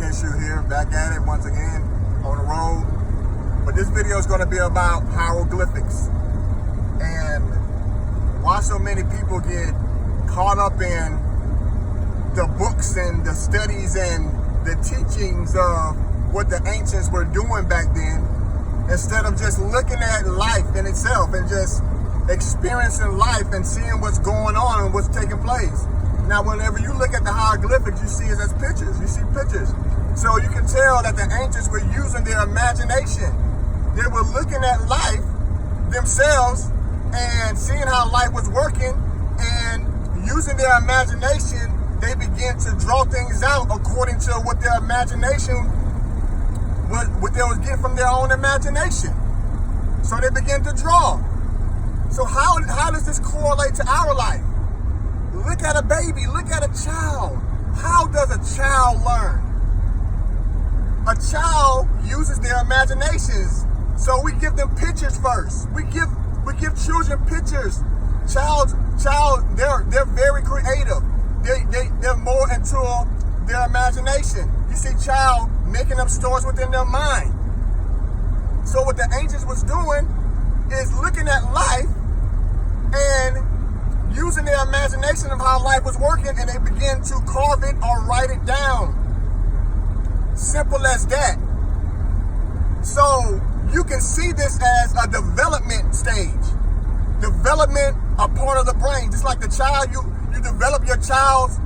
issue here, back at it once again on the road. But this video is going to be about hieroglyphics and why so many people get caught up in the books and the studies and the teachings of what the ancients were doing back then, instead of just looking at life in itself and just experiencing life and seeing what's going on and what's taking place. Now, whenever you look at the hieroglyphics, you see it as pictures. You see pictures. So you can tell that the ancients were using their imagination. They were looking at life themselves and seeing how life was working, and using their imagination, they began to draw things out according to what their imagination, what they was getting from their own imagination. So they began to draw. So how does this correlate to our life? Look at a baby, look at a child. How does a child learn? A child uses their imaginations. So we give them pictures first. We give children pictures. They're very creative. They're more into their imagination. You see child making up stories within their mind. So what the ancients was doing is looking at life and using their imagination of how life was working, and they begin to carve it or write it down. Simple as that. So you can see this as a development stage. Development, a part of the brain. Just like the child, you develop your child's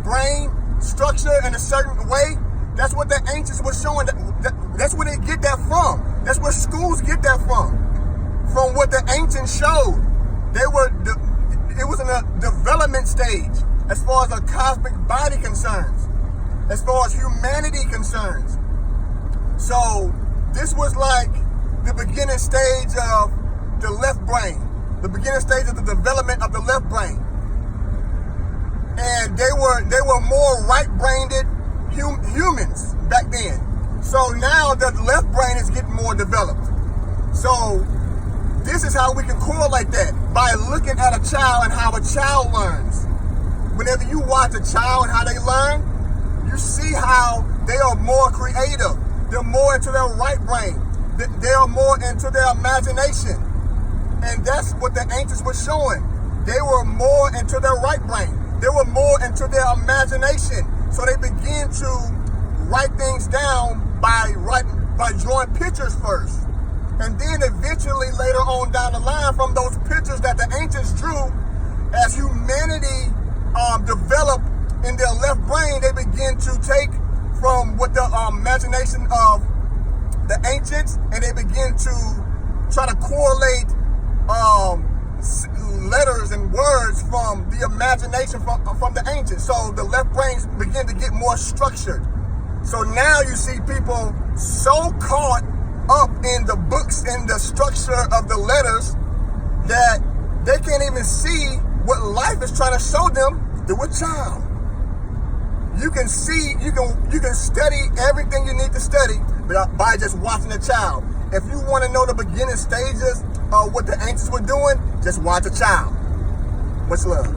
brain structure in a certain way. That's what the ancients were showing. That's where they get that from. That's where schools get that from. From what the ancients showed. It was in a development stage as far as a cosmic body concerns, as far as humanity concerns. So this was like the beginning stage of the left brain, the beginning stage of the development of the left brain. And they were more right-brained humans back then. So now the left brain is getting more developed. So this is how we can correlate that, by looking at a child and how a child learns. Whenever you watch a child and how they learn, you see how they are more creative. They're more into their right brain. They are more into their imagination. And that's what the ancients were showing. They were more into their right brain. They were more into their imagination. So they began to write things down by drawing pictures first. And then eventually later on down the line, from those pictures that the ancients drew, as humanity developed in their left brain, they begin to take from what the imagination of the ancients, and they begin to try to correlate letters and words from the imagination from the ancients. So the left brains begin to get more structured. So now you see people so caught up in the books and the structure of the letters that they can't even see what life is trying to show them through a child. You can see, you can study everything you need to study by just watching a child. If you want to know the beginning stages of what the ancients were doing, just watch a child. Much love.